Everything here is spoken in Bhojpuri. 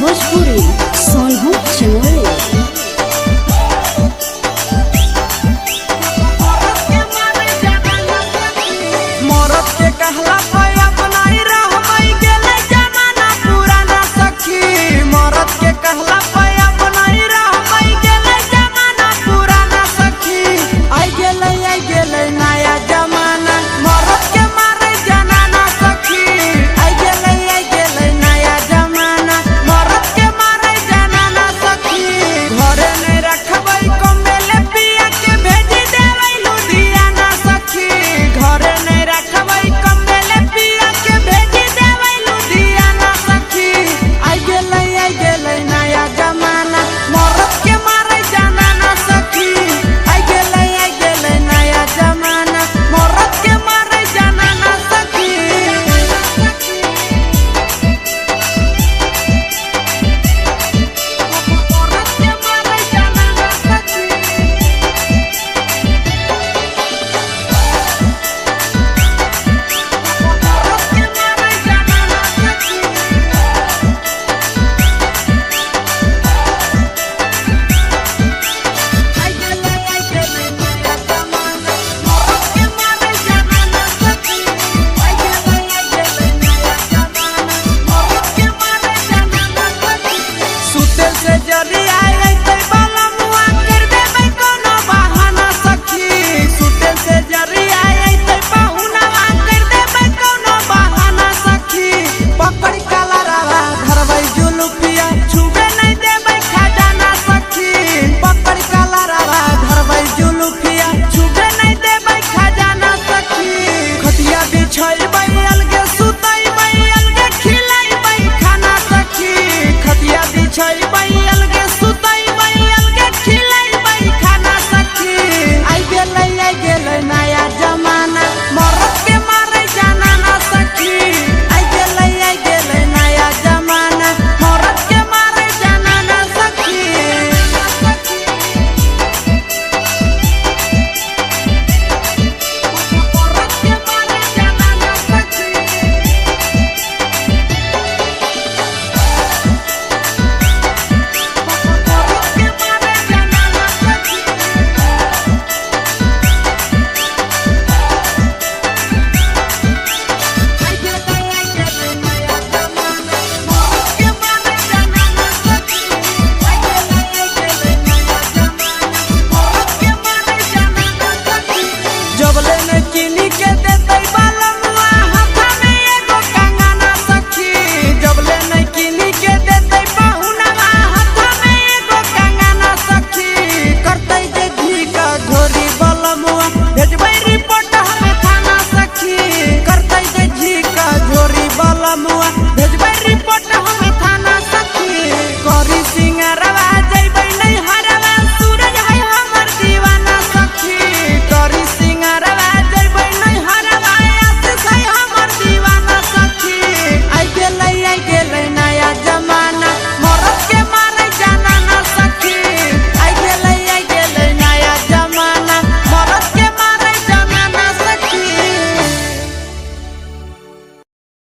भोजपुरी सोनू चमोली। मरद के कहला पे अपनाई रहबई गेलै जमाना पुराना सखी। मरद के कहला पे अपनाई रहबई गेलै जमाना पुराना सखी। आई गेलै नया जमाना मरद के मारे जनाना सखी। आई गेलै नया जमाना मरद के मारे जनाना सखी। घरे नहीं रखबई कमेले पिया के भेजी देबै लुधियाना सखी। घरे नहीं रखबई कमेले पिया के भेजी देबै लुधियाना सखी। आई गेलै नया जमाना मरद के मारे जनाना सखी। आई गेलै नया जमाना मरद के मारे जनाना सखी। मरद के मारे जनाना सखी। सुते से जरिया अइतै बाला मुआ कर देबै कोनो बहाना सखी। सुते से जरिया अइतै बहुनवा कर देबै कोनो बहाना सखी। पकड़ काला रवा धरबै जुलुफिया छुबे नहीं देबै खजाना सखी। पकड़ काला रवा धरबै जुलुफिया छुबे नहीं देबै खजाना सखी। खटिया बिछैबै अलगे सुतैबै अलगे खिलैबै खाना सखी। खटिया बिछैबै